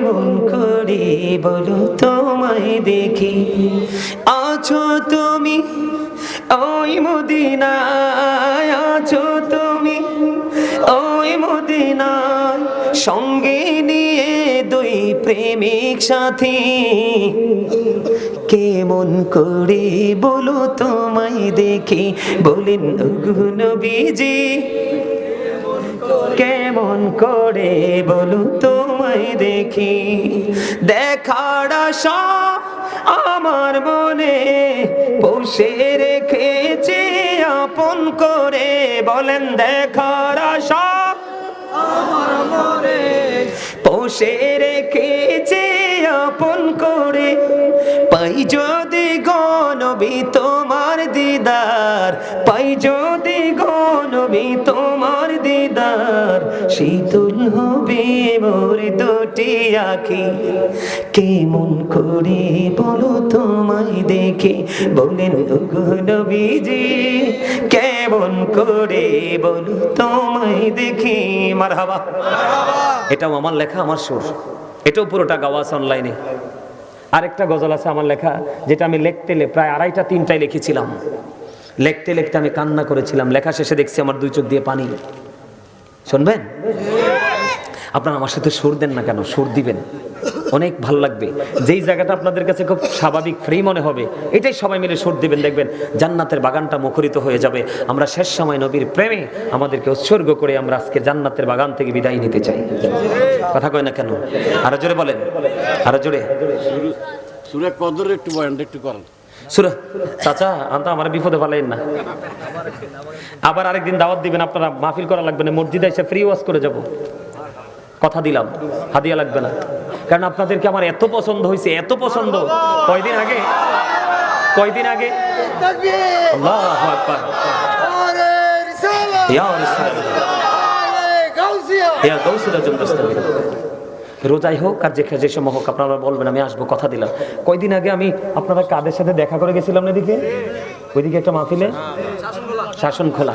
মন করে বলো তোমায় দেখি, আছো তুমি ওই মদিনায়, আছো তুমি ওই মদিনায়, সঙ্গে নিয়ে দুই প্রেমিক সাথী। কেমন করে বলো তোমায় দেখি, বলেন ওগো নবীজি কেমন করে বলো তোমায় দেখি। দেখার আশা আমার মনে বসে রেখেছি আপন করে, বলেন দেখার আশা আমার মনে বসে রেখেছি আপন করে। পাই যদি গো নবী তোমার দিদার, পাই যদি গো নবী তোমার দিদার, শীতল হবে মোর দুটি আঁখি। কেমন করে বলো তোমায় দেখি, বলেন ওগো নবীজি কেমন করে বলো তোমায় দেখি। মারহাবা। এটাও আমার লেখা, আমার সুর, এটাও পুরোটা গাওয়া আছে অনলাইনে। আরেকটা গজল আছে আমার লেখা, যেটা আমি লিখতে প্রায় 2:30-3টায় লিখেছিলাম। লিখতে লিখতে আমি কান্না করেছিলাম, লেখা শেষে দেখছি আমার 2 চোখ দিয়ে পানি। শুনবেন? আপনারা আমার সাথে সুর দেন না কেন? সুর দিবেন, অনেক ভালো লাগবে। যেই জায়গাটা আপনাদের কাছে খুব স্বাভাবিক ফ্রি মনে হবে, এটাই সবাই মিলে সুর দিবেন, দেখবেন জান্নাতের বাগানটা মুখরিত হয়ে যাবে। আমরা শেষ সময় নবীর প্রেমে আমাদেরকে উৎসর্গ করে আমরা আজকে জান্নাতের বাগান থেকে বিদায় নিতে চাই। কথা কয় না কেন? আরো জোরে বলেন, আরো জোরে। সূরা কদর একটু বয়ানটা একটু করেন। সূরা চাচা আনতা আমার বিপদে ফেলেন না। আবার আরেকদিন দাওয়াত দিবেন, আপনারা মাহফিল করা লাগবে না, মসজিদে এসে ফ্রি ওয়াজ করে যাব। কথা দিলাম, হাদিয়া লাগবে না। কারণ আপনাদেরকে আমার এত পছন্দ হয়েছে, এত পছন্দ। কয়দিন আগে আল্লাহু আকবার, ইয়া রাসূলুল্লাহ, ইয়া গাউসুল আজম, রোজাই হোক আর যে সময় হোক আপনারা বলবেন আমি আসবো, কথা দিলাম। কয়দিন আগে আমি আপনারা কাদের সাথে দেখা করে গেছিলাম না এদিকে, ওইদিকে একটা মাহফিলে, শাসন খোলা।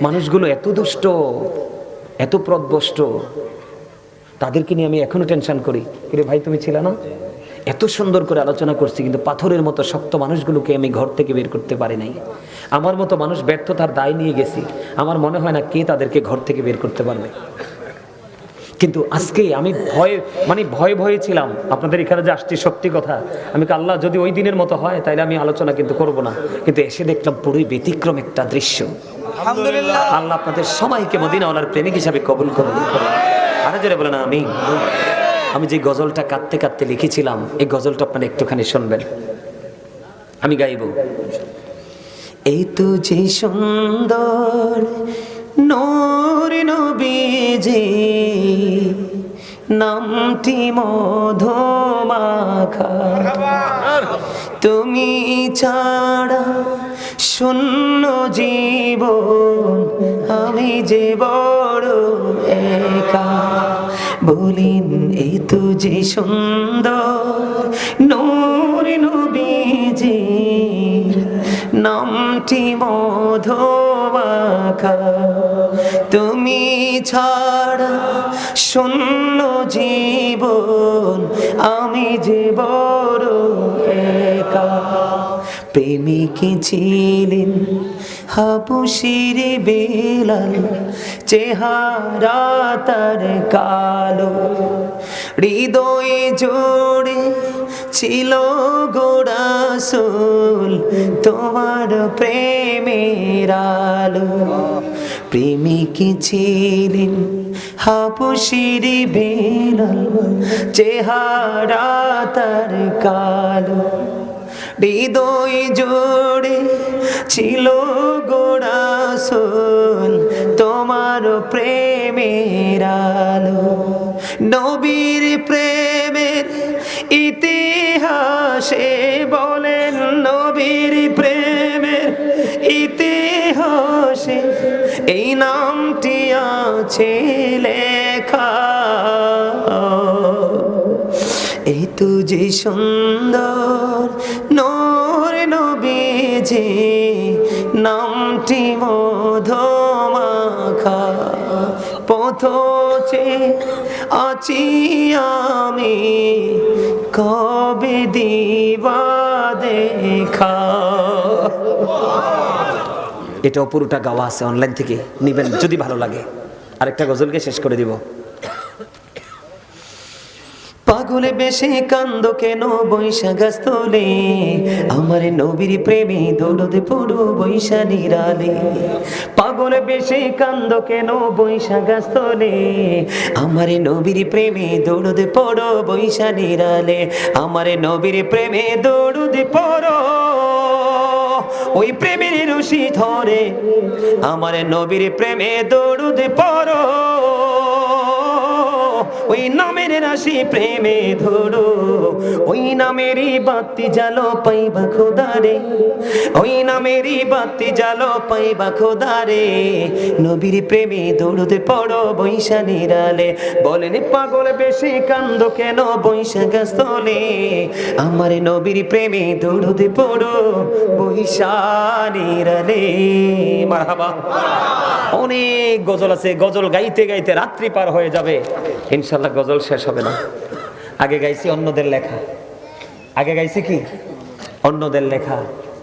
মানুষগুলো এত দুষ্ট, এত প্রদবষ্ট, তাদেরকে নিয়ে আমি এখনো টেনশন করি। কিরে ভাই তুমি ছিলে না? এত সুন্দর করে আলোচনা করছি, কিন্তু পাথরের মতো শক্ত মানুষগুলোকে আমি ঘর থেকে বের করতে পারি নাই। আমার মতো মানুষ ব্যর্থতার দায় নিয়ে গেছি, আমার মনে হয় না কে তাদেরকে ঘর থেকে বের করতে পারবে। কিন্তু আজকে আমি ভয়ে ভয়ে ছিলাম আপনাদের এখানে যে আসছি, সত্যি কথা। আমি আল্লাহ যদি ওই দিনের মতো হয় তাইলে আমি আলোচনা কিন্তু করব না, কিন্তু এসে দেখলাম পুরোই ব্যতিক্রম একটা দৃশ্য। আলহামদুলিল্লাহ, আল্লাহ আপনাদের সবাইকে মদিনাওয়ালার প্রেমিক হিসাবে কবুল করুন। আরে জোরে বলেন আমিন। আমি যে গজলটা কাঁদতে কাঁদতে লিখেছিলাম, এই গজলটা আপনারা একটুখানি শুনবেন, আমি গাইব। এই তো যে সুন্দর নূর নবীজি, নামটি মধুমাখা, তুমি ছাড়া শূন্য জীবন, আমি যে বড় একা। বলিন এই তো যে সুন্দর নূর নবীজি, নামটি মধুমাখা, তুমি ছাড়া শূন্য জীবন, আমি যে বড় একা। প্রেমিকী ছিলেন হাবশীর বেলাল, চেহারা তার কালো, হৃদয়ে জোড়ে ছিল গো রাসূল তোমার প্রেমের আলো। প্রেমিকী ছিলেন হাবশীর বেলাল, চেহারা তার কালো, হৃদয় জোড়ে ছিল গো রাসূল তোমার প্রেমের আলো। নবীর প্রেমের ইতিহাসে বলেন, নবীর প্রেমের ইতিহাসে এই নামটি আছে লেখা। এই তো যে সুন্দর নূর নবীজি, নামটি মধুমাখা, পথ পথ চেয়ে আছি আমি, কবে দিবা দেখা। এটাও পুরোটা গাওয়া আছে অনলাইন থেকে নিবেন যদি ভালো লাগে। আরেকটা গজলকে শেষ করে দিব। পাগলে বেশে কান্দ কেন বৈশাখ স্থলে, আমার নবীর প্রেমে দৌড়দ পড়ো বৈশা নিরালে। পাগলে বেশে কান্দ কেন বৈশাখ স্থলে, আমার নবীর প্রেমে দৌড়দ পড়ো বৈশা নিরালে। আমার নবীর প্রেমে দৌড়দ পড়ো, ওই প্রেমের রশি ধরে, আমার নবীর প্রেমে দৌড়দ পড়ো, ওই নামের রাশি প্রেমে ধরো, ওই নামেরই বাতি জালো পাইবা খোদারে, ওই নামেরই বাতি জালো পাইবা খোদারে। নবীর প্রেমে দৌড়তে পড়ো বৈশা নিরালে। বলেন পাগল বেশি কান্দ কেন বৈশাখ স্থলে, আমার নবীর প্রেমে দৌড়তে পড়ো বৈশা নিরালে। মারহাবা। অনেক গজল আছে, গজল গাইতে গাইতে রাত্রি পার হয়ে যাবে, ইনশাল্লাহ গজল শেষ হবে না। আগে গাইছি অন্যদের লেখা, আগে গাইছি কি অন্যদের লেখা,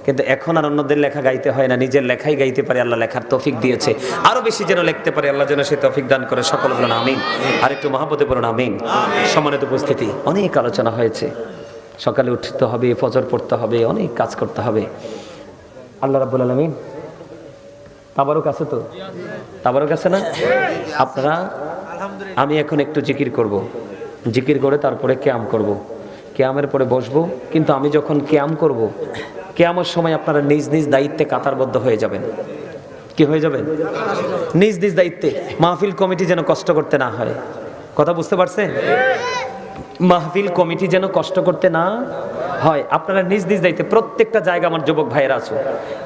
কিন্তু এখন আর অন্যদের লেখা গাইতে হয় না, নিজের লেখাই গাইতে পারে। আল্লাহ লেখার তৌফিক দিয়েছে, আরো বেশি যেন লিখতে পারে, আল্লাহ যেন সে তৌফিক দান করে। সকল বলুন আমিন। আর একটু মহব্বতে বলুন আমিন। সম্মানিত উপস্থিতি, অনেক আলোচনা হয়েছে, সকালে উঠতে হবে, ফজর পড়তে হবে, অনেক কাজ করতে হবে। আল্লাহ রাব্বুল আলামিন তাবারক আছে তো, তাবারক আছে না আপনারা? আমি এখন একটু জিকির করব, জিকির করে তারপরে কিয়াম করব, কিয়ামের পরে বসবো। কিন্তু আমি যখন কিয়াম করব, কিয়ামের সময় আপনারা নিজ নিজ দায়িত্বে কাতারবদ্ধ হয়ে যাবেন। কি হয়ে যাবেন? নিজ নিজ দায়িত্বে। মাহফিল কমিটি যেন কষ্ট করতে না হয়, কথা বুঝতে পারছেন? মাহফিল কমিটি যেন কষ্ট করতে না হয়, আপনারা নিজ নিজ দায়িত্বে। প্রত্যেকটা জায়গা আমার যুবক ভাইয়েরা আছো,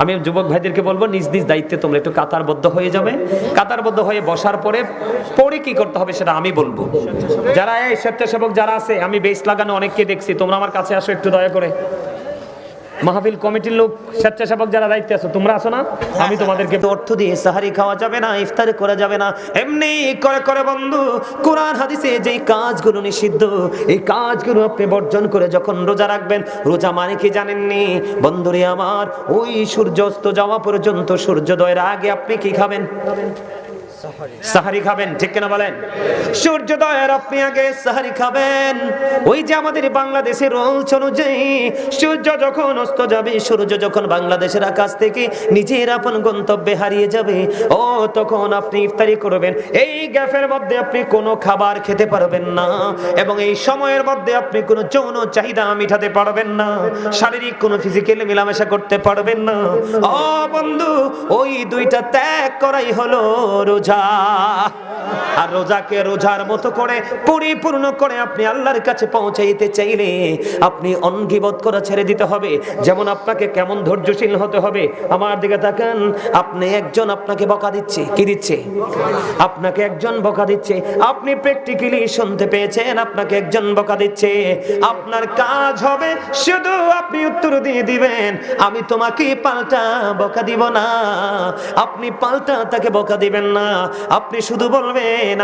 আমি যুবক ভাইদেরকে বলবো নিজ নিজ দায়িত্বে তোমরা একটু কাতারবদ্ধ হয়ে যাবে। কাতারবদ্ধ হয়ে বসার পরে পরে কি করতে হবে সেটা আমি বলবো। যারা এই স্বেচ্ছাসেবক যারা আছে, আমি বেস লাগানো অনেককে দেখছি, তোমরা আমার কাছে আসো একটু দয়া করে। মাহফিল কমিটির লোক, স্বেচ্ছাসেবক যারা দায়িত্বে আছো, তোমরা আছো না? আমি তোমাদেরকে অর্থ দিয়ে সাহারি খাওয়া যাবে না, ইফতারি করা যাবে না, এমনি করে করে বন্ধু কোরআন হাদিসে যেই কাজগুলো নিষিদ্ধ, এই কাজগুলো আপনি বর্জন করে যখন রোজা রাখবেন। রোজা মানে কি জানেননি বন্ধুরে আমার? ওই সূর্য অস্ত যাওয়া পর্যন্ত, সূর্যোদয়ের আগে আপনি কি খাবেন? সাহারি খাবেন, ঠিক কিনা বলেন? সূর্যোদয়ের আপনি আগে সাহারি খাবেন। ওই যে আমাদের বাংলাদেশের রুলস অনুযায়ী সূর্য যখন অস্ত যাবে, সূর্য যখন বাংলাদেশের আকাশ থেকে নিজের আপন গন্তব্যে হারিয়ে যাবে, ও তখন আপনি ইফতারি করবেন। এই গ্যাপের মধ্যে আপনি কোনো খাবার খেতে পারবেন না, এবং এই সময়ের মধ্যে আপনি কোনো যৌন চাহিদা মিটাতে পারবেন না, শারীরিক কোনো ফিজিক্যালি মেলামেশা করতে পারবেন না। ও বন্ধু, ওই দুইটা ত্যাগ করাই হলো রোজা। আর রোজাকে রোজার মতো করে পরিপূর্ণ করে আপনি আল্লাহর কাছে পৌঁছাইতে চাইলে আপনি অঙ্গীবদ্ধ করা ছেড়ে দিতে হবে। যেমন আপনাকে কেমন ধৈর্যশীল হতে হবে, আমার দিকে তাকান। আপনি একজন আপনাকে বকা দিচ্ছে, কি দিচ্ছে? আপনাকে একজন বকা দিচ্ছে, আপনি প্র্যাকটিক্যালি শুনতে পেয়েছেন, আপনাকে একজন বকা দিচ্ছে। আপনার কাজ হবে শুধু আপনি উত্তর দিয়ে দিবেন, আমি তোমাকে পাল্টা বকা দিব না। আপনি পাল্টা তাকে বকা দিবেন না, আপনি শুধু বলবেন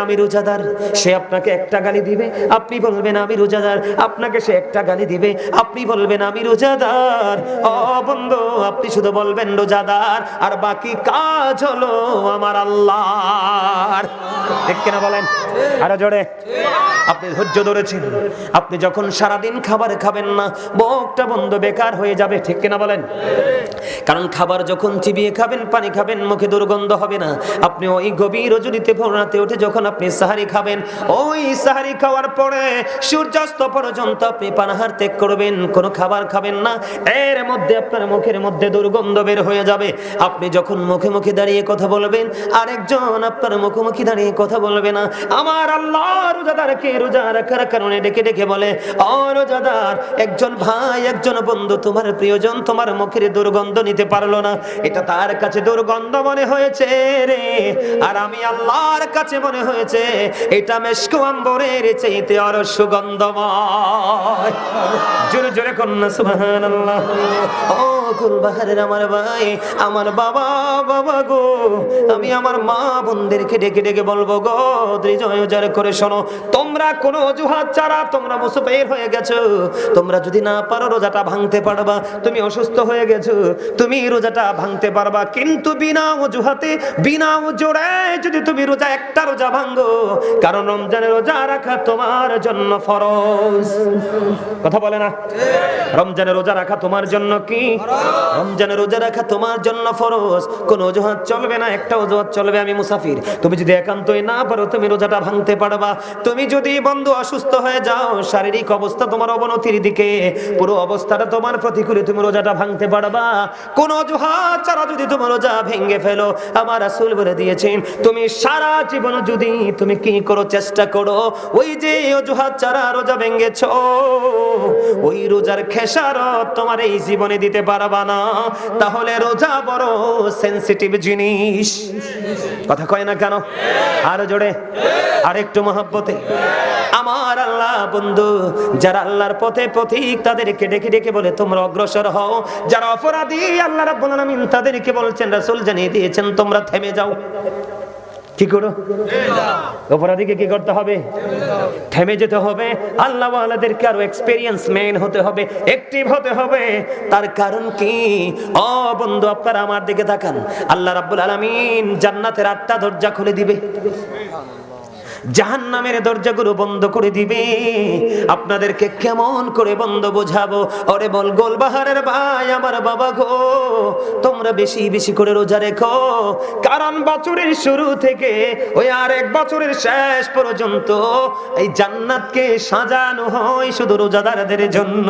আমি রোজাদার। সে আপনাকে একটা গালি দিবে, আপনি বলবেন আমি রোজাদার। আপনাকে সে একটা গালি দিবে, আপনি বলবেন আমি রোজাদার। ও বন্ধু, আপনি শুধু বলবেন রোজাদার, আর বাকি কাজ হলো আমার আল্লাহর। ঠিক কিনা বলেন? আরো জোরে। আপনি ধৈর্য ধরেছেন, আপনি যখন সারাদিন খাবার খাবেন না, মুখটা বন্ধ, বেকার হয়ে যাবে। ঠিক কিনা বলেন? কারণ খাবার যখন চিবিয়ে খাবেন, পানি খাবেন, মুখে দুর্গন্ধ হবে না। আপনি ওই গভীর রজনীতে ভোররাতে উঠে যখন আপনি সাহারি খাবেন, ওই সাহারি খাওয়ার পরে সূর্যাস্ত পর্যন্ত আপনি পানাহার ত্যাগ করবেন, কোনো খাবার খাবেন না। এর মধ্যে আপনার মুখের মধ্যে দুর্গন্ধ বের হয়ে যাবে। আপনি যখন মুখে মুখে দাঁড়িয়ে কথা বলবেন, আরেকজন আপনার মুখোমুখি দাঁড়িয়ে কথা বলবে না। আমার আল্লাহ রোজাদারকে রোজা রাখার কারণে ডেকে ডেকে বলে, ও রোজাদার, একজন ভাই, একজন বন্ধু, তোমার প্রিয়জন তোমার মুখের দুর্গন্ধ নিতে পারলো না, এটা তার কাছে দুর্গন্ধ মনে হয়েছে রে। আর আমি আল্লাহর কাছে কাছে মনে হয়েছে এটা মেশকু আম্বরের চাইতে আরো সুগন্ধময়। জোরে জোরে কন্যা সুবহানাল্লাহ। ও গুলবাহারের আমার ভাই, আমার বাবা, বাবা গো, আমি আমার মা বোনদেরকে ডেকে ডেকে বলবো গো, হৃদয় উজাড় করে শোনো, তোমরা কোনো অজুহাত ছাড়া তোমরা মুসাফির হয়ে গেছো। তোমরা যদি না পারো রোজাটা ভাঙতে পারবা, তুমি অসুস্থ হয়ে গেছো, তুমি রোজাটা ভাঙতে পারবা, কিন্তু বিনা অজুহাতে বিনা জোরে যদি তুমি রোজা একটা রোজা ভাঙো, কারণ রমজানের রোজা রাখা তোমার জন্য ফরজ। কথা বলে না? রমজানের রোজা রাখা তোমার জন্য কি? রমজানের রোজা রাখা তোমার জন্য ফরজ। কোন অজুহাত চলবে না, একটা অজুহাত চলবে, আমি মুসাফির। তুমি যদি একান্তই না পারো, তুমি রোজাটা ভাঙতে পারবা। তুমি যদি বন্ধু অসুস্থ হয়ে যাও, শারীরিক অবস্থা তোমার অবনতির দিকে, পুরো অবস্থাটা তোমার প্রতিকূলে, তুমি রোজাটা ভাঙতে পারবা। কোন অজুহাত ছাড়া যদি তুমি রোজা ভেঙে ফেলো, আমার রাসূল বলে দিয়েছেন, তুমি সারা জীবন যদি তুমি কি করো, চেষ্টা করো, ওই যে অজুহাত ছাড়া রোজা ভেঙেছো, ওই রোজার খেসারত তোমার এই জীবনে দিতে পারবা না। তাহলে রোজা বড় সেনসিটিভ জিনিস। কথা কয় না কেন? আরো জোরে, আরেকটু মহব্বতে। আমার আল্লাহ বন্ধু, যারা আল্লাহর পথে পথিক, তাদেরকে ডেকে ডেকে বলে তোমরা অগ্রসর হও। যারা অপরাধী, আল্লাহ রাব্বুল আলামিন তাদেরকে বলছেন, রাসূল জানিয়ে দিয়েছেন, তোমরা থেমে যাও। কি করো? অপরাধীকে কি করতে হবে? থেমে যেতে হবে। আল্লাহ ওয়ালাদেরকে আরো এক্সপেরিয়েন্স ম্যান হতে হবে, অ্যাক্টিভ হতে হবে। তার কারণ কি? ও বন্ধু, আপনারা আমার দিকে তাকান। আল্লাহ রাব্বুল আলামিন জান্নাতের 8টা দরজা খুলে দিবে, জাহান্নামের দরজাগুলো বন্ধ করে দিবে। আপনাদেরকে কেমন করে বন্ধ বোঝাবো? ওরে বল গোলবাহারের ভাই, আমার বাবা গো, তোমরা বেশি বেশি করে রোজা রেখো, কারণ বছরের শুরু থেকে ওই আরেক বছরের শেষ পর্যন্ত এই জান্নাতকে সাজানো হয় শুধু রোজাদারদের জন্য।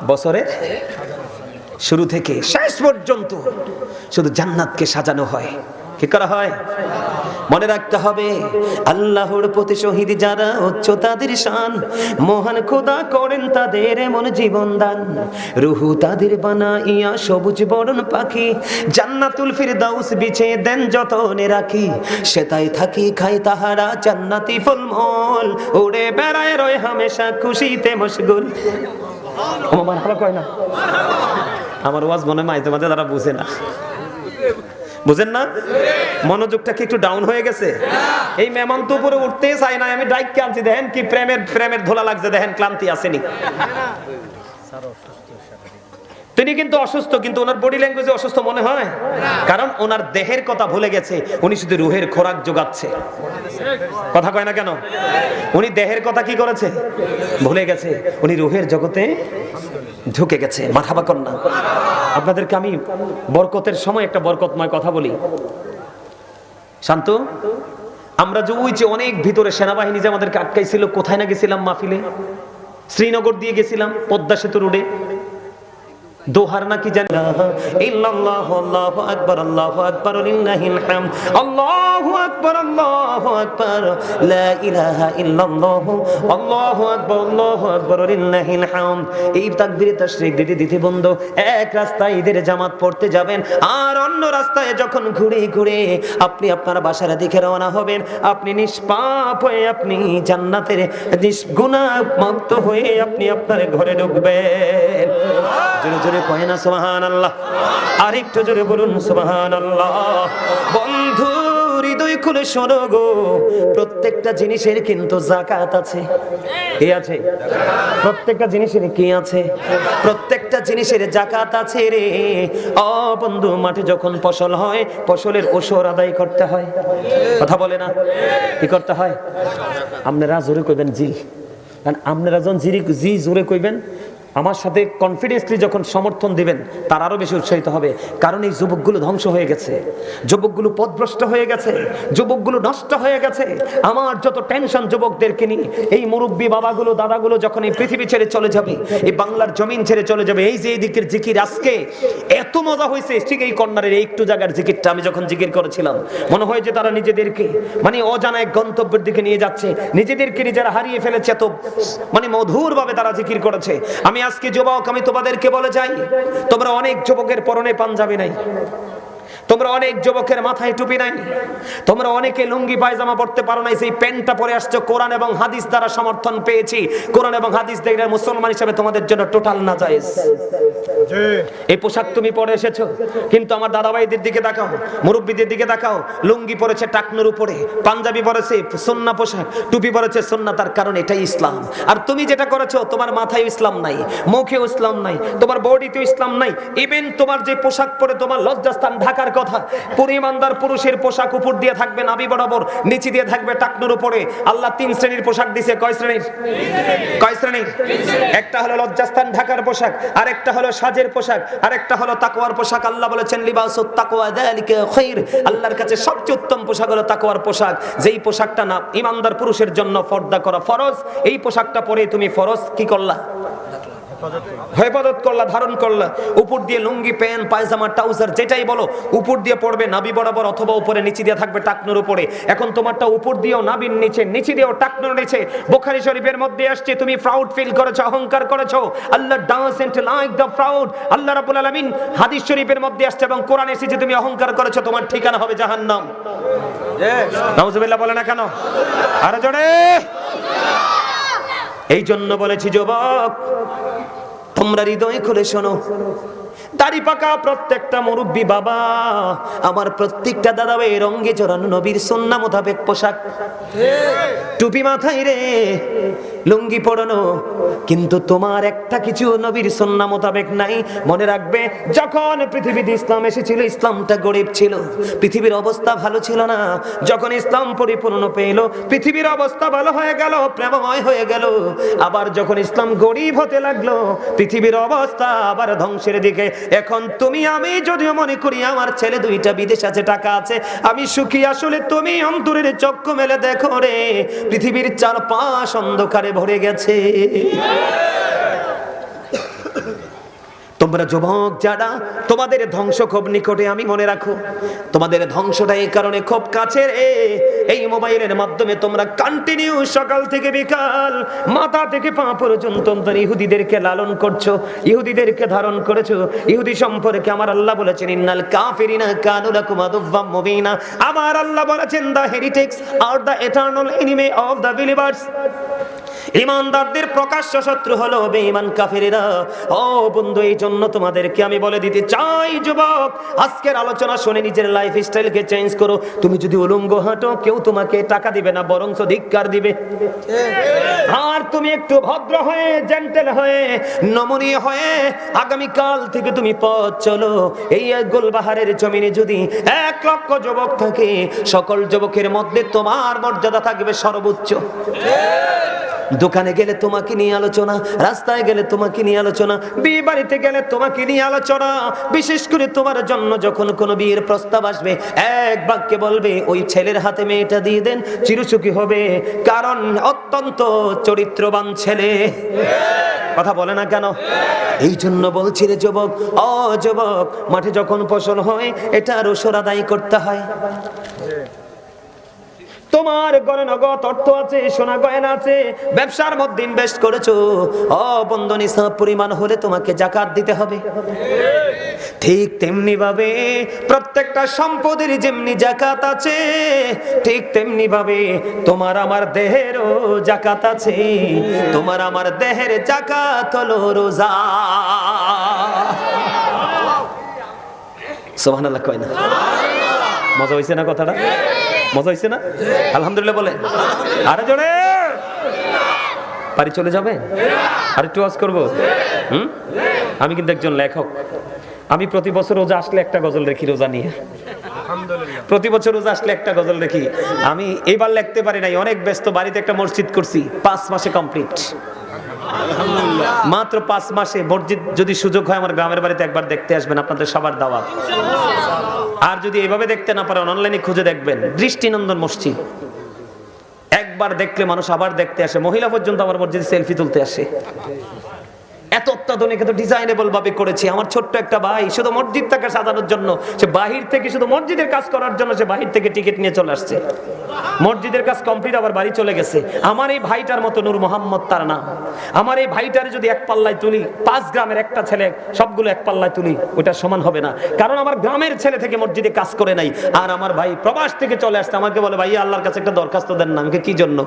বছরের শুরু থেকে শেষ পর্যন্ত শুধু জান্নাতকে সাজানো হয়। কি করা হয়? মনে রাখতে হবে, আল্লাহর প্রতি শহীদ যারা, উচ্চ তাদের শান, মহান খোদা করেন তাদের এমন জীবন দান। রুহু তাদের বানাইয়া সবুজ বরণ পাখি, জান্নাতুল ফিরদাউস বিছে দেন যতনে রাখি। সেটাই থাকি খাই তাহারা জান্নাতি ফলমূল, উড়ে বেড়ায় রয় হামেশা খুশিতে মশগুল। আমার ভালো কয় না? আমার ওয়াজ মনে মাঝে মাঝে তারা বুঝে না, বুঝেন না? মনোযোগটা কি একটু ডাউন হয়ে গেছে? এই মেহমান তো উপরে উঠতেই চাই না, আমি ডাইক আনছি, দেখেন কি প্রেমের ধোলা লাগছে, দেখেন ক্লান্তি আসেনি। তিনি কিন্তু অসুস্থ, কিন্তু ওনার বডি ল্যাঙ্গুয়েজে অসুস্থ মনে হয়, কারণ ওনার দেহের কথা ভুলে গেছে, উনি শুধু রুহের খোরাক যোগাচ্ছে। কথা কয় না কেন? উনি দেহের কথা কি করেছে? ভুলে গেছে, উনি রুহের জগতে ঢুকে গেছে। মারহাবা কন্যা। আপনাদেরকে আমি বরকতের সময় একটা বরকতময় কথা বলি। শান্ত, আমরা যে ওই যে অনেক ভিতরে সেনাবাহিনী যে আমাদেরকে আটকাইছিল, কোথায় না গেছিলাম মাহফিলে, শ্রীনগর দিয়ে গেছিলাম, পদ্মা সেতু রোডে, দোহার নাকি জানি, ইল্লাল্লাহু আল্লাহু আকবার, আল্লাহু আকবার লিল্লাহিল হামদ, আল্লাহু আকবার, আল্লাহু আকবার, লা ইলাহা ইল্লাল্লাহু, আল্লাহু আকবার, আল্লাহু আকবার লিল্লাহিল হামদ। এই তাকবীরে তাশরিক দিতে দিতে বন্ধ, এক রাস্তায় ঈদের জামাত পড়তে যাবেন, আর অন্য রাস্তায় যখন ঘুরে ঘুরে আপনি আপনার বাসার দিকে রওনা হবেন, আপনি নিষ্পাপ হয়ে আপনি জান্নাতের গুনাহ মুক্ত হয়ে আপনি আপনার ঘরে ঢুকবেন। জোরে জোরে কয় না সুবহানাল্লাহ? আর একটু জোরে বলুন সুবহানাল্লাহ। বন্ধু, হৃদয় খুলে শোনো গো, প্রত্যেকটা জিনিসের কিন্তু যাকাত আছে। কি আছে? প্রত্যেকটা জিনিসের কি আছে? প্রত্যেকটা জিনিসের যাকাত আছে রে। ও বন্ধু, মাঠে যখন ফসল হয়, ফসলের ওশর আদায় করতে হয়। কথা বলে না? কি করতে হয়? আপনারা জোরে কইবেন জি, কারণ আপনারা যখন জি জোরে কইবেন, আমার সাথে কনফিডেন্সলি যখন সমর্থন দিবেন, তার আরো বেশি উৎসাহিত হবে। কারণ এই যুবকগুলো ধ্বংস হয়ে গেছে, যুবকগুলো পথভ্রষ্ট হয়ে গেছে, যুবকগুলো নষ্ট হয়ে গেছে। আমার যত টেনশন যুবকদেরকে নিয়ে। এই মুরব্বী বাবাগুলো দাদাগুলো যখন এই পৃথিবী ছেড়ে চলে যাবে, এই বাংলার জমিন ছেড়ে চলে যাবে, এই যে এই দিকের জিকির আজকে এত মজা হয়েছে, ঠিক এই কর্নারের এই একটু জায়গার জিকিরটা আমি যখন জিকির করেছিলাম, মনে হয় যে তারা নিজেদেরকে মানে অজানা এক গন্তব্যের দিকে নিয়ে যাচ্ছে, নিজেদেরকে নিজেরা হারিয়ে ফেলেছে, এত মানে মধুর ভাবে তারা জিকির করেছে। আমি আজকে যুবক, আমি তোমাদেরকে বলে যাই, তোমরা অনেক যুবকের পরনে পাঞ্জাবি নাই, তোমরা অনেক যুবকের মাথায় টুপি নাই, তোমরা অনেকে লুঙ্গি পায়জামা পড়তে পারো নাই, সেই প্যান্টটা পরে আসছো। কোরআন এবং হাদিস দ্বারা সমর্থন পেয়েছি, কোরআন এবং হাদিস দেখলে মুসলমান হিসেবে তোমাদের জন্য টোটাল নাজায়েজ। এই পোশাক তুমি পরে এসেছো, কিন্তু আমার দাদাভাইদের দিকে তাকাও, মুরব্বীদের দিকে তাকাও, লুঙ্গি পরেছে টাকনুর উপরে, পাঞ্জাবি পরেছে সুন্নাহ পোশাক, টুপি পরেছে সুন্নাহ, তার কারণ এটাই ইসলাম। আর তুমি যেটা করেছো, তোমার মাথায় ইসলাম নাই, মুখেও ইসলাম নাই, তোমার বডিতেও ইসলাম নাই। ইভেন তোমার যে পোশাক পরে তোমার লজ্জাস্থান ঢাকার কথা, পুরো ইমানদার পুরুষের পোশাক উপর দিয়ে থাকবে নাভি বরাবর, নিচে দিয়ে থাকবে টাকনুর উপরে। আল্লাহ 3 শ্রেণীর পোশাক দিয়েছে। কয় শ্রেণীর? কয় শ্রেণীর? একটা হলো লজ্জাস্থান ঢাকার পোশাক, আরেকটা হলো সাজের পোশাক, আরেকটা হলো তাকওয়ার পোশাক। আল্লাহ বলেছেন লিবাসুত তাকওয়া যালিকা খায়র, আল্লাহর কাছে সবচেয়ে উত্তম পোশাক হলো তাকওয়ার পোশাক। যেই পোশাকটা না ইমানদার পুরুষের জন্য পর্দা করা ফরজ, এই পোশাকটা পরে তুমি ফরজ কি করলা? হেফাজত করলা, ধারণ করলা। উপর দিয়ে লুঙ্গি, প্যান্ট, পায়জামা, ট্রাউজার যেটাই বলো উপর দিয়ে পড়বে নাভি বরাবর, অথবা উপরে নিচে দিয়ে থাকবে টাকনুর উপরে। এখন তোমারটা উপর দিয়েও নাভির নিচে, নিচে দিয়েও টাকনুর নিচে। বুখারী শরীফের মধ্যে আসছে তুমি প্রাউড ফিল করেছো, অহংকার করেছো। আল্লাহ ডাজন্ট লাইক দ্য প্রাউড। আল্লাহ রাব্বুল আলামিন হাদিস শরীফের মধ্যে আসছে এবং কোরআনে এসেছে তুমি অহংকার করেছো, তোমার ঠিকানা হবে জাহান্নাম। নাউজুবিল্লাহ বলে না কেন? আরে জোরে। এই জন্য বলেছি যুবক, তোমরা হৃদয় খুলে শোনো। দাড়ি পাকা প্রত্যেকটা মুরব্বী বাবা, আমার প্রত্যেকটা দাদা ভাই রঙে জড়ানো নবীর সুন্নাহ মোতাবেক পোশাক, টুপি মাথায় রে, লুঙ্গি পরানো, কিন্তু তোমার একটা কিছু নবীর সুন্নাহ মোতাবেক নাই। মনে রাখবে, যখন পৃথিবীতে ইসলাম এসেছিল, ইসলামটা গরিব ছিল, পৃথিবীর অবস্থা ভালো ছিল না। যখন ইসলাম পরিপূর্ণ পেল, পৃথিবীর অবস্থা ভালো হয়ে গেল, প্রেমময় হয়ে গেল। আবার যখন ইসলাম গরিব হতে লাগলো, পৃথিবীর অবস্থা আবার ধ্বংসের দিকে। এখন তুমি আমি যদিও মনে করি আমার ছেলে 2টা বিদেশ আছে, টাকা আছে, আমি সুখী, আসলে তুমি অন্তরের চক্ষু মেলে দেখো রে, পৃথিবীর চারপাশ অন্ধকারে ভরে গেছে। তোমরা যুবক যারা, তোমাদের ধ্বংস খুব নিকটে। আমি মনে রাখো, তোমাদের ধ্বংসটা এই কারণে খুব কাছে। এই মোবাইলের মাধ্যমে তোমরা কন্টিনিউ সকাল থেকে বিকাল মাথা থেকে পা পর্যন্ত ইহুদিদেরকে লালন করছো, ইহুদিদেরকে ধারণ করেছো। ইহুদি সম্পর্কে আমার আল্লাহ বলেছেন ইন্নাল কাফিরিনা কানু লাকুম আদুওয়াম মুবিনা। আমার আল্লাহ বলেছেন দ্য হেরিটেক্স আর the eternal enemy of the believers. ইমানদারদের প্রকাশ্য শত্রু হলো বেঈমান কাফেরেরা। ও বন্ধু, এই জন্য তোমাদেরকে আমি বলে দিতে চাই যুবক, আজকের আলোচনা শুনে নিজের লাইফ স্টাইলকে চেঞ্জ করো। তুমি যদি উলঙ্গ হাঁটো, কেউ তোমাকে টাকা দিবে না, বরং ধিক্কার দিবে। আর তুমি একটু ভদ্র হয়ে, জেন্টেল হয়ে, নমনীয় হয়ে আগামীকাল থেকে তুমি পথ চলো। এই গোলবাহারের জমিনে যদি 1 লক্ষ যুবক থাকে, সকল যুবকের মধ্যে তোমার মর্যাদা থাকবে সর্বোচ্চ। দোকানে গেলে তোমাকে নিয়ে আলোচনা, রাস্তায় গেলে তোমাকে নিয়ে আলোচনা, বিয়ে বাড়িতে গেলে তোমাকে নিয়ে আলোচনা। বিশেষ করে তোমার জন্য যখন কোনো বিয়ের প্রস্তাব আসবে, এক বাক্যে বলবে ওই ছেলের হাতে মেয়েটা দিয়ে দেন, চিরসুখী হবে, কারণ অত্যন্ত চরিত্রবান ছেলে। কথা বলে না কেন? এই জন্য বলছি রে যুবক, ও যুবক, মাঠে যখন ফসল হয়, এটা রসুর আদায় করতে হয়। তোমার ঘরে নগদ অর্থ আছে, সোনা গয়না আছে, ব্যবসার মধ্যে ইনভেস্ট করেছো, ও বন্ধু, নিসাব পরিমাণ হলে তোমাকে যাকাত দিতে হবে। ঠিক তেমনি ভাবে প্রত্যেকটা সম্পদের যেমনি যাকাত আছে, ঠিক তেমনি ভাবে তোমার আমার দেহেরও যাকাত আছে। তোমার আমার দেহের যাকাত হলো রোজা। সুবহানাল্লাহ কয় না? মজা হইছে না কথাটা? মজা হইছে না? আলহামদুলিল্লাহ বলে। আরে জোরে বাড়ি চলে যাবে? আর একটু ওয়াজ করবো? আমি কিন্তু একজন লেখক। আমি প্রতি বছর রোজা আসলে একটা গজল রেখি, রোজা নিয়ে। প্রতি বছর রোজা আসলে একটা গজল রেখি। আমি এইবার লিখতে পারি নাই, অনেক ব্যস্ত। বাড়িতে একটা মসজিদ করছি, 5 মাসে কমপ্লিট। মাত্র 5 মাসে মসজিদ। যদি সুযোগ হয় আমার গ্রামের বাড়িতে একবার দেখতে আসবেন, আপনাদের সবার দাওয়াত। আর যদি এভাবে দেখতে না পারেন, অনলাইনে খুঁজে দেখবেন, দৃষ্টিনন্দন মসজিদ। একবার দেখলে মানুষ আবার দেখতে আসে। মহিলা পর্যন্ত আমার মসজিদে সেলফি তুলতে আসে। এত অত্যাধুনিক, এত ডিজাইনেবল ভাবে করেছি। আমার ছোট্ট একটা ভাই শুধু মসজিদটাকে সাজানোর জন্য, সে বাহির থেকে, শুধু মসজিদের কাজ করার জন্য সে বাহির থেকে টিকিট নিয়ে চলে আসছে। মসজিদের কাজ কমপ্লিট, আবার বাড়ি চলে গেছে। আমার এই ভাইটার মতো নূর মোহাম্মদ তার নাম, আমার এই ভাইটার যদি এক পাল্লায় তুলি, 5 গ্রামের একটা ছেলে সবগুলো এক পাল্লায় তুলি, ওটা সমান হবে না। কারণ আমার গ্রামের ছেলে থেকে মসজিদে কাজ করে নাই, আর আমার ভাই প্রবাস থেকে চলে আসছে, আমাকে বলে ভাই আল্লাহর কাছে একটা দরখাস্ত দেন না। আমাকে কি জন্য?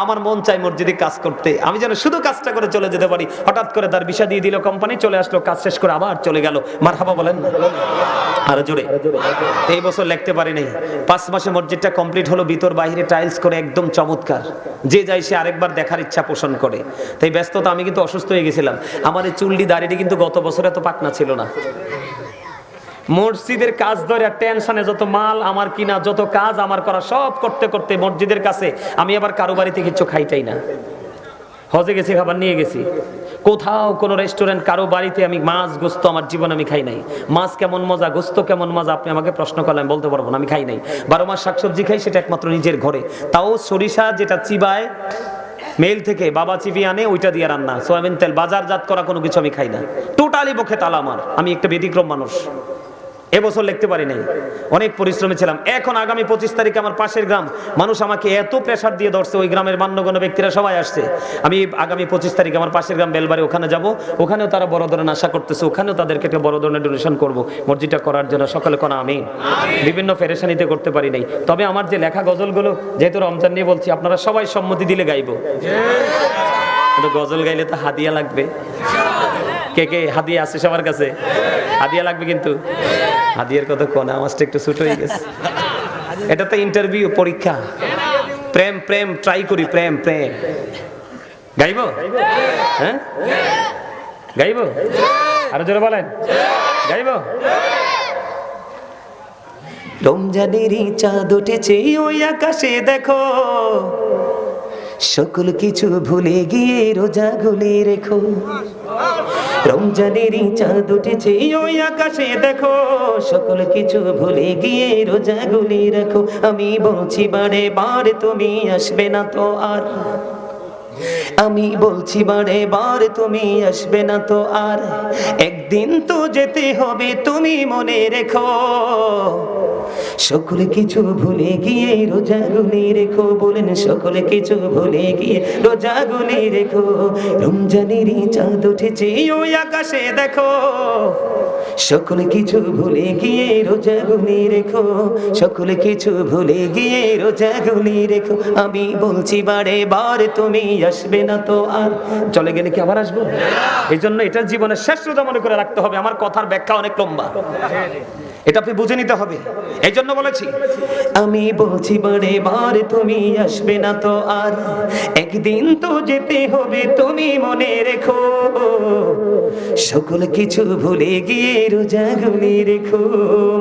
আমার মন চাই মসজিদে কাজ করতে, আমি যেন শুধু কাজটা করে চলে যেতে পারি। হঠাৎ করে তার ভিসা দিয়ে দিল কোম্পানি, চলে আসলো, কাজ শেষ করে আবার চলে গেল। মারহাবা বলেন না? আরো জোরে। এই বছর লিখতে পারি নাই, 5 মাসে মসজিদটা কমপ্লিট হলো, ভিতর বাইরে টাইলস করে একদম চমৎকার। যে যাই সে আরেকবার দেখার ইচ্ছা পোষণ করে। তাই ব্যস্ততা, আমি কিন্তু অসুস্থ হয়ে গেছিলাম। আমার এই চুলটি দাড়িটি কিন্তু গত বছর এত পাকনা ছিল না। মসজিদের কাজ ধরে টেনশনে যত মাল আমার কিনা, যত কাজ আমার করা, সব করতে করতে মসজিদের কাছে আমি আবার কারো বাড়িতে কিছু খাইটাই না। হজে গেছি, খাবার নিয়ে গেছি, কোথাও কোনো রেস্টুরেন্ট কারো বাড়িতে আমি মাছ গোস্ত আমার জীবন আমি খাই নাই। মাছ কেমন মজা, গোস্ত কেমন মজা, আপনি আমাকে প্রশ্ন করলে আমি বলতে পারবো না, আমি খাই নাই। 12 মাস শাকসবজি খাই, সেটা একমাত্র নিজের ঘরে, তাও সরিষা যেটা চিবায় মেল থেকে বাবা চিবি আনে, ওইটা দিয়ে রান্না, সয়াবিন তেল, বাজারজাত করা কোনো কিছু আমি খাই না। টোটালি পক্ষে তালা আমার, আমি একটা ব্যতিক্রম মানুষ। এবছর লিখতে পারি নাই, অনেক পরিশ্রমী ছিলাম। এখন আগামী 25 তারিখে আমার পাশের গ্রাম মানুষ আমাকে এত প্রেসার দিয়ে ধরছে, ওই গ্রামের মান্যগণ্য ব্যক্তিরা সবাই আসছে। আমি আগামী 25 তারিখে আমার পাশের গ্রাম বেলবাড়ি, ওখানে যাব, ওখানেও তারা বড় ধরনের আশা করতেছে, ওখানেও তাদেরকে একটা বড় ধরনের ডোনেশন করব মসজিদটা করার জন্য। সকলে কোনা আমি বিভিন্ন ফেরেশানিতে করতে পারি নাই, তবে আমার যে লেখা গজলগুলো, যেহেতু রমজান নিয়ে বলছি, আপনারা সবাই সম্মতি দিলে গাইবো। গজল গাইলে তো হাদিয়া লাগবে। কে কে হাদিয়া আছে সবার কাছে? হাদিয়া লাগবে কিন্তু। হাদিয়ার কথা কোন, আমারটা একটু ছোট হয়ে গেছে। এটা তো ইন্টারভিউ, পরীক্ষা। প্রেম প্রেম ট্রাই করি, প্রেম প্রেম গাইবো? হ্যাঁ গাইবো? আরো জোরে বলেন, গাইবো? রমজানেরই চাঁদ উঠেছে ওই আকাশে দেখো, সকল কিছু ভুলে গিয়ে রোজা গুলি রেখো। রমজানেরই চাঁদ উঠেছে ওই আকাশে দেখো, সকল কিছু ভুলে গিয়ে রোজা গুলি রেখো। আমি বলছি বারে বার তুমি আসবে না তো আর, আমি বলছি বারে বার তুমি আসবে না তো আর, একদিন তো যেতে হবে তুমি মনে রেখো। সকলে কিছু ভুলে গিয়ে রোজা গুলি রেখো, বলেন সকলে কিছু ভুলে গিয়ে রোজা গুলি রেখো। রমজানেরই চাঁদ উঠেছে ওই আকাশে দেখো, সকলে কিছু ভুলে গিয়ে রোজা গুলি রেখো, সকলে কিছু ভুলে গিয়ে রোজা গুলি রেখো। আমি বলছি বারে বার তুমি আসবে না তো আর, চলে গেলে কি আবার আসবো? এই জন্য এটা জীবনের শেষ রোজা মনে করে রাখতে হবে। আমার কথার ব্যাখ্যা অনেক লম্বা, এটা আপনি বুঝে নিতে হবে। এই জন্য বলেছি, আমি বলছি বারে বার তুমি আসবে না তো আর, একদিন তো যেতে হবে তুমি মনে রেখো। সকল কিছু ভুলে গিয়ে রোজা গুলি রেখো।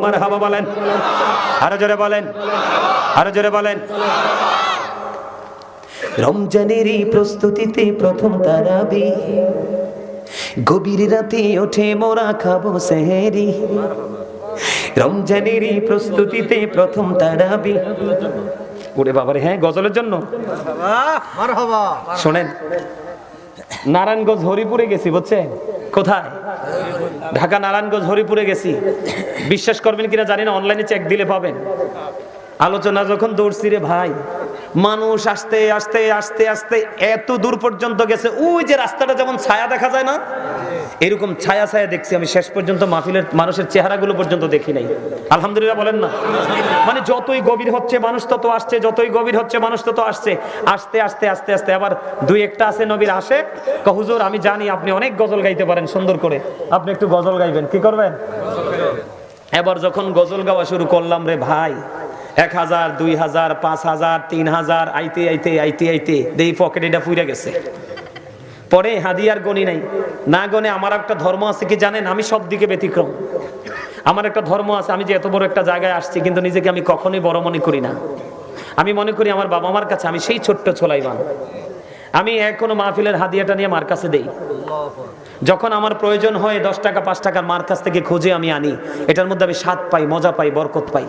মারহাবা বলেন, আরো জোরে বলেন, আরো জোরে বলেন। রমজানেরই প্রস্তুতিতে প্রথম তারাবি, গভীর রাতে ওঠে মোরা খাবো সেহরি। রমজানেরই প্রস্তুতিতে প্রথম তারাবি। ওরে বাবারে, হ্যাঁ গজলের জন্য শোনেন, নারায়ণগঞ্জ হরিপুরে গেছি, বুঝছেন? কোথায়? ঢাকা নারায়ণগঞ্জ হরিপুরে গেছি। বিশ্বাস করবেন কিনা জানি না, অনলাইনে চেক দিলে পাবেন। আলোচনা যখন দৌড়ছি রে ভাই, মানুষ আস্তে আস্তে আস্তে আস্তে এত দূর পর্যন্ত গেছে, ওই যে রাস্তাটা যেমন ছায়া দেখা যায় না, এরকম ছায়া ছায়া দেখছি আমি। শেষ পর্যন্ত মাহফিলের মানুষের চেহারাগুলো পর্যন্ত দেখি নাই। আলহামদুলিল্লাহ বলেন না? মানে যতই গভীর হচ্ছে মানুষ তত আসছে, যতই গভীর হচ্ছে মানুষ তত আসছে। আস্তে আস্তে আস্তে আস্তে আবার দুই একটা আছে নবীর আশেক, হুজুর আমি জানি আপনি অনেক গজল গাইতে পারেন সুন্দর করে, আপনি একটু গজল গাইবেন, কি করবেন? এবার যখন গজল গাওয়া শুরু করলাম রে ভাই, 1000, 2000, 5000, 3000 আইতে আইতে আইতে আইতে দেই পকেটে এটা ফুইরা গেছে। পরে হাদিয়ার গণি নাই, না গনে আমার একটা ধর্ম আছে কি জানেন? আমি সব দিকে ব্যতিক্রম। আমার একটা ধর্ম আছে, আমি যে এত বড় একটা জায়গায় আসছি কিন্তু নিজেকে আমি কখনোই বড় মনে করি না। আমি মনে করি আমার বাবা মার কাছে আমি সেই ছোট্ট ছোলাইবান। আমি এখনো মাহফিলের হাদিয়াটা নিয়ে মার কাছে দেই। যখন আমার প্রয়োজন হয় 10 টাকা 5 টাকার মার কাছ থেকে খুঁজে আমি আনি, এটার মধ্যে আমি স্বাদ পাই, মজা পাই, বরকত পাই।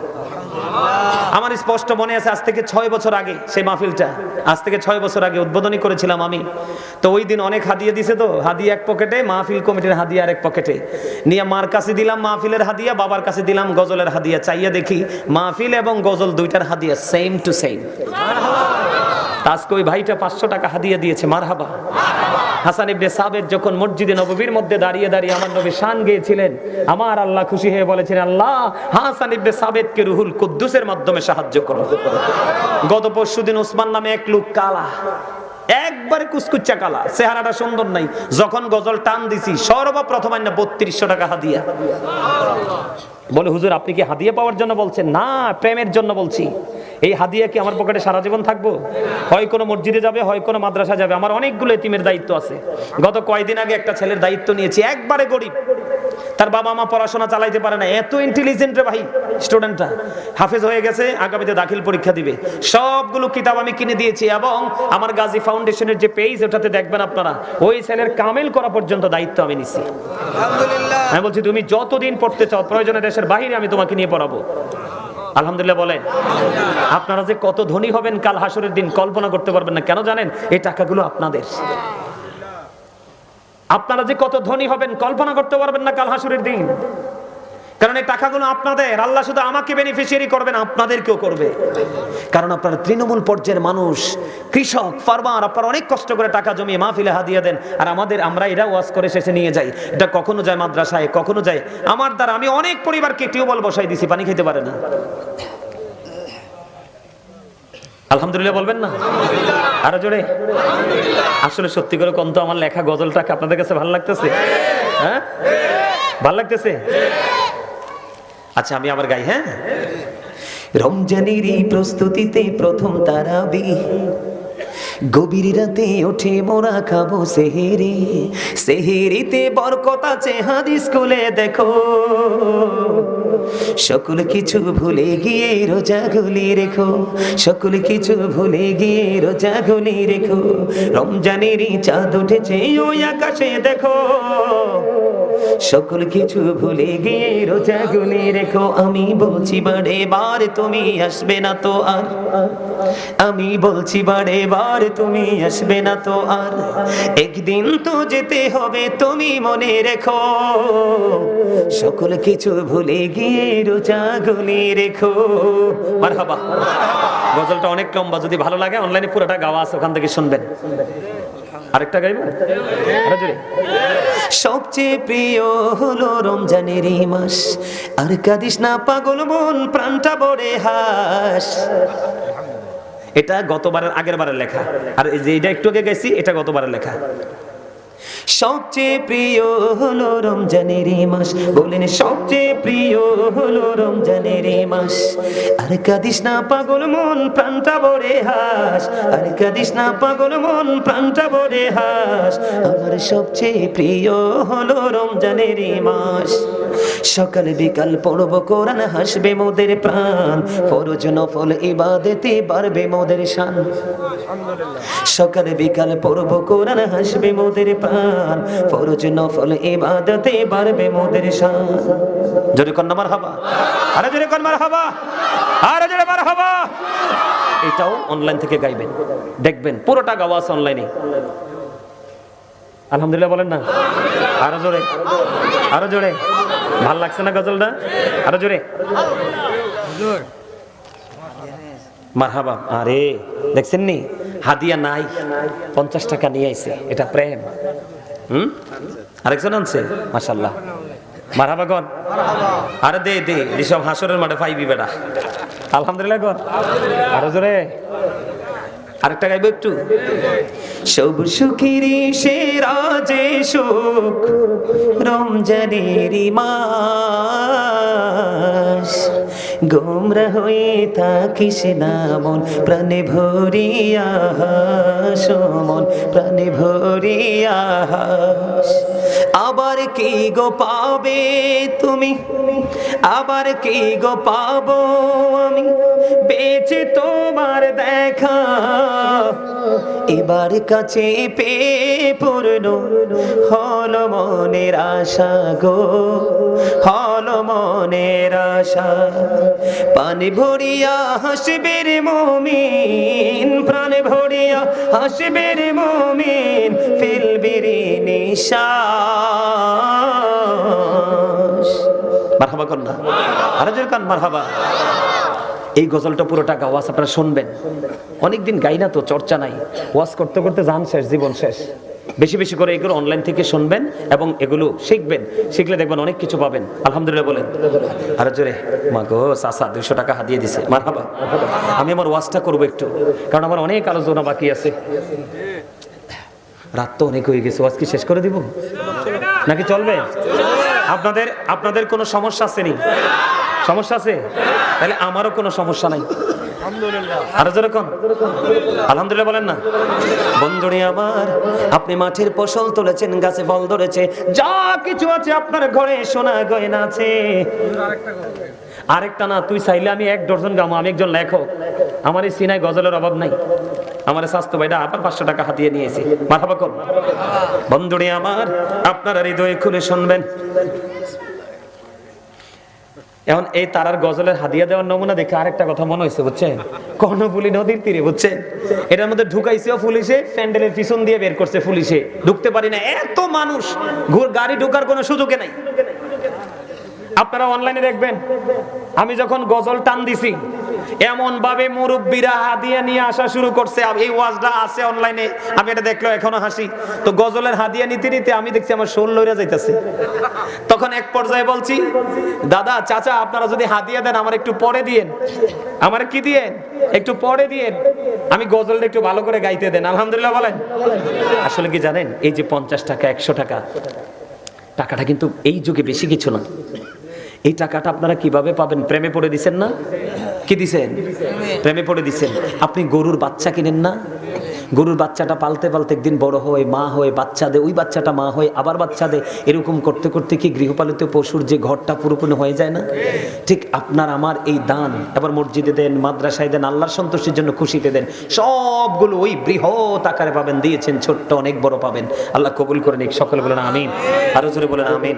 আমার স্পষ্ট মনে আছে, আজ থেকে 6 বছর আগে সেই মাহফিলটা, আজ থেকে 6 বছর আগে উদ্বোধনী করেছিলাম আমি। তো ওই দিন অনেক হাদিয়া দিছে, তো হাদিয়া এক পকেটে, মাহফিল কমিটির হাদিয়া আরেক পকেটে নিয়ে মার কাছে দিলাম মাহফিলের হাদিয়া, বাবার কাছে দিলাম গজলের হাদিয়া। চাইয়া দেখি মাহফিল এবং গজল দুইটার হাদিয়া সেম টু সেম। আজকে ওই ভাইটা 500 টাকা হাদিয়া দিয়েছে, মারহাবা। হাসান ইবনে সাবিত যখন মসজিদে নববীর মধ্যে দাঁড়িয়ে দাঁড়িয়ে আমার নবী শান গেয়েছিলেন, আমার আল্লাহ খুশি হয়ে বলেছেন, আল্লাহ হাসান ইবনে সাবিতকে রুহুল কুদ্দুসের মাধ্যমে সাহায্য করো। গত পরশুদিন ওসমান নামে এক লোক, কালা, একবারে কুচকুচ্চা কালা, চেহারাটা সুন্দর নাই, যখন গজল টান দিছি সর্বপ্রথম আইনা 3200 টাকা হাদিয়া। বলে, হুজুর আপনি কি হাদিয়া পাওয়ার জন্য বলছেন? না, প্রেমের জন্য বলছি। এই হাদিয়া কি আমার পকেটে সারা জীবন থাকবো? হয় কোনো মসজিদে যাবে, হয় কোনো মাদ্রাসা যাবে। আমার অনেকগুলো এতিমের দায়িত্ব আছে। গত কয়েকদিন আগে একটা ছেলের দায়িত্ব নিয়েছি, একবারে গরিব, তার বাবা মা পড়াশোনা চালাইতে পারে না, এত ইন্টেলিজেন্ট রে ভাই, স্টুডেন্টটা হাফেজ হয়ে গেছে, আগামীতে দাখিল পরীক্ষা দিবে। সবগুলো কিতাব আমি কিনে দিয়েছি, এবং আমার গাজী ফাউন্ডেশনের যে পেজ, ওটাতে দেখবেন আপনারা, ওই ছেলের কামেল করা পর্যন্ত দায়িত্ব আমি নিছি। আলহামদুলিল্লাহ। আমি বলছি, তুমি যতদিন পড়তে চাও, প্রয়োজনে দেশের বাইরে আমি তোমাকে নিয়ে পড়াবো। আলহামদুলিল্লাহ বলেন। আপনারা যে কত ধনী হবেন কাল হাসরের দিন কল্পনা করতে পারবেন না। কেন জানেন? এই টাকাগুলো আপনাদের। আপনারা যে কত ধনী হবেন কল্পনা করতে পারবেন না কাল হাসরের দিন, কারণ এই টাকাগুলো আপনাদের। আল্লাহ শুধু আমাকে বেনিফিশিয়ারি করবেন, আপনাদেরকেও করবে। কারণ আপনারা তৃণমূল পর্যায়ের মানুষ, কৃষক, ফার্মার, আপনারা অনেক কষ্ট করে টাকা জমিয়ে মাহফিলে হাদিয়া দেন, আর আমরা এরা ওয়াজ করে শেষে নিয়ে যাই। এটা কখনো যায় মাদ্রাসায়, কখনো যায় আমার দ্বারা। আমি অনেক পরিবারকে টিউবওয়েল বসাই দিছি, পানি খেতে পারে না। আলহামদুলিল্লাহ বলবেন না? আরো জোরে। আসলে সত্যি করে কোন তো আমার লেখা গজলটাকে আপনাদের কাছে ভালো লাগতেছে? হ্যাঁ, ভালো লাগতেছে? আচ্ছা আমি আবার গাই। হ্যাঁ, রমজানেরই প্রস্তুতিতে প্রথম তারাবি, গভীর রাতে ওঠে মোরা খাবো সেহেরি, সেহেরিতে বরকত আছে হাদিস খুলে দেখো, সকল কিছু ভুলে গিয়ে রোজাগুলি রেখো, সকল কিছু ভুলে গিয়ে রোজাগুলি রেখো, রমজানেরই চাঁদ উঠেছে ওই আকাশে দেখো, সকল কিছু ভুলে গিয়ে রোজাগুলি রেখো। আমি বলছি বারে বার তুমি আসবে না তো আর, আমি বলছি বারে বার তুমি আসবে না তো আর, একদিন তো যেতে হবে তুমি মনে রেখো, সকল কিছু ভুলে গিয়ে রোজাগুলি রেখো। মারহাবা। গজলটা অনেক লম্বা, যদি ভালো লাগে অনলাইনে পুরোটা গাওয়া আছে, ওখান থেকে শুনবেন। আরেকটা গাইব? আরো জোরে। সবচেয়ে প্রিয় হলো রমজানেরই মাস, আর কাঁদিস না পাগল মন, প্রাণটা ভরে হাস। এটা গতবারের আগের বারের লেখা, আর এই যে এটা একটু আগে গাইছি এটা গতবারের লেখা। সবচেয়ে প্রিয় হলো রমজানেরই মাস, বলেন সবচেয়ে প্রিয় হলো রমজানেরই মাস, আর কাঁদিস না পাগল মন, প্রাণটা ভরে হাস, আর কাঁদিস না পাগল মন, প্রাণটা ভরে হাস। আমার সবচেয়ে প্রিয় হলো রমজানেরই মাস, সকাল বিকাল পড়ব কোরআন, হাসবে মোদের প্রাণ, ফরজ নফল ইবাদতে বাড়বে মোদের শান, সকাল বিকাল পড়ব কোরআন, হাসবে মোদের প্রাণ, ফরজ নফল ইবাদতে বাড়বে মোদের শান। জোরে কোন মারহাবা, আরে জোরে কোন মারহাবা, আরে জোরে মারহাবা। এটাও অনলাইন থেকে গাইবেন, দেখবেন পুরোটা গাওয়া আছে অনলাইনে। আলহামদুলিল্লাহ বলেন না? আরো জোরে, আরো জোরে। ভাল লাগছে না গজলটা? আরো জোরে। মারহাবা। আরে দেখছেন নি, হাদিয়া নাই, 50 টাকা নিয়ে আইছে, এটা প্রেম। আরেকজন আনছে, মাশাআল্লাহ। মারহাবা গন। আরে দে দে, এসব হাসরের মাঠে পাইবি বেটা। আলহামদুলিল্লাহ গন। আরো জোরে। আরেকটা গাইব একটু। সব সুখেরই সেরা যে সুখ রমজানেরই মাস, গোমরা হয়ে থাকিস না মন, প্রাণে ভরিয়া হাস, মন প্রাণে ভরিয়া হাস। আবার কি গো পাবে তুমি, আবার কি গো পাবো আমি, বেঁচে তোমার দেখা, এবার কাছে পেয়ে পূর্ণ হলো মনের আশা গো, হলো মনের আশা। পানি ভরিয়া হাসবে রে মুমিন, প্রাণে ভরিয়া হাসবে রে মুমিন, ফেলবে রে নিঃশ্বাস। মারহাবা কর না, আরো জোরে কান মারহাবা। এই গজলটা পুরোটা ওয়াজ আপনারা শুনবেন। অনেকদিন গাই না তো, চর্চা নাই, ওয়াজ করতে করতে জান শেষ, জীবন শেষ। বেশি বেশি করে এগুলো অনলাইন থেকে শুনবেন এবং এগুলো শিখবেন, শিখলে দেখবেন অনেক কিছু পাবেন। আলহামদুলিল্লাহ বলেন আরো জোরে। মা গো চাচা 200 টাকা হাতিয়ে দিছে, মারহাবা। আমি আমার ওয়াজটা করবো একটু, কারণ আমার অনেক আলোচনা বাকি আছে। রাত তো অনেক হয়ে গেছে, ওয়াজ কি শেষ করে দিব নাকি চলবে? আপনাদের কোনো সমস্যা আছে নি? সমস্যা আছে? তাহলে আমারও কোনো সমস্যা নাই। আরো যেরকম আলহামদুলিল্লাহ বলেন না। বন্ধুরে আমার, আপনি মাঠের ফসল তুলেছেন, গাছে ফল ধরেছে, যা কিছু আছে আপনার ঘরে, সোনা গয়না আছে। আরেকটা না, তুই চাইলে আমি 1 ডজন গামো, আমি একজন লেখক, আমার এই সিনায় গজলের অভাব নাই। আমার স্বাস্থ্য ভাইটা আবার 500 টাকা হাতিয়ে নিয়েছি, মারহাবা করুন। বন্ধুরে আমার, আপনারা হৃদয় খুলে শুনবেন। এখন এই তারার গজলের হাদিয়া দেওয়ার নমুনা দেখে আরেকটা কথা মনে হয়েছে, বুঝছেন? কর্ণফুলী নদীর তীরে, বুঝছেন, এটার মধ্যে ঢুকাইছেও পুলিশে, প্যান্ডেলের পিছন দিয়ে বের করছে পুলিশে, ঢুকতে পারি না, এত মানুষ, গাড়ি ঢোকার কোনো সুযোগে নাই। আপনারা অনলাইনে দেখবেন, আমি যখন গজল টান দিছি, এমন ভাবে মুরব্বীরা হাদিয়া নিয়ে আসা শুরু করছে। এই ওয়াজটা আছে অনলাইনে, আমি এটা দেখলো এখনো হাসি। তো গজলের হাদিয়া নিতে নিতে আমি দেখছি আমার শোল লইরা যাইতেছে। তখন এক পর্যায়ে বলছি, দাদা চাচা আপনারা যদি হাদিয়া দেন আমার একটু পরে দিয়েন, আমার কি দিয়েন, একটু পরে দিয়েন, আমি গজলটা একটু ভালো করে গাইতে দেন। আলহামদুলিল্লাহ বলেন। আসলে কি জানেন, এই যে 50 টাকা 100 টাকা, টাকাটা কিন্তু এই যুগে বেশি কিছু না। এই টাকাটা আপনারা কিভাবে পাবেন? প্রেমে পড়ে দিছেন না? কি দিছেন? প্রেমে পড়ে দিছেন। আপনি গরুর বাচ্চা কিনেন না? গরুর বাচ্চাটা পালতে পালতে একদিন বড় হয়, মা হয়ে বাচ্চা দেয়, ওই বাচ্চাটা মা হয়ে আবার বাচ্চা দেয়, এরকম করতে করতে কি গৃহপালিত পশুর যে ঘরটা পুরোপুরি হয়ে যায় না? ঠিক আপনার আমার এই দান, এবার মসজিদে দেন, মাদ্রাসায় দেন, আল্লাহর সন্তুষ্টির জন্য খুশিতে দেন, সবগুলো ওই বৃহৎ আকারে পাবেন। দিয়েছেন ছোট্ট, অনেক বড় পাবেন। আল্লাহ কবুল করে নিক। সকলে বলেন আমিন। আরো জোরে বলেন আমিন।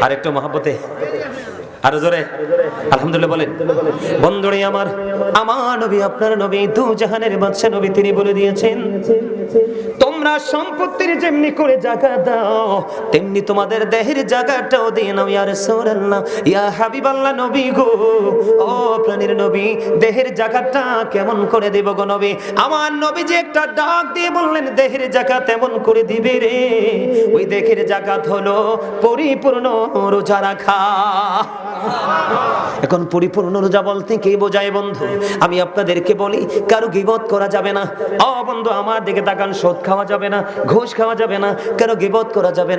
আর একটু মহব্বতে, আরো জোরে আলহামদুলিল্লাহ বলেন। বন্ধুরে আমার, আমার নবী, আপনার নবী, দু জাহানের বাদশা নবী, তিনি বলে দিয়েছেন, তোমরা সম্পত্তির যেমনি করে জায়গা দাও, তেমনি তোমাদের দেহের জায়গাটাও দিয়ে নাও। ইয়া রাসূলুল্লাহ, ইয়া হাবিবাল্লাহ, নবী গো, ও প্রাণের নবী, দেহের জায়গাটা কেমন করে দেব গো নবী? আমার নবী যে একটা ডাক দিয়ে বললেন, দেহের জায়গা তেমন করে দিবে রে। ওই দেহের জায়গা হলো পরিপূর্ণ রোজা রাখা। এখন পরিপূর্ণ রোজা বলতে কি বোঝায় বন্ধু? আমি আপনাদেরকে বলি, কারো গীবত করা যাবে না। ও বন্ধু আমার দিকে তাকান, সুদ খাওয়া যাবে না, ঘুষ খাওয়া যাবে না, কারো গীবত করা যাবে না।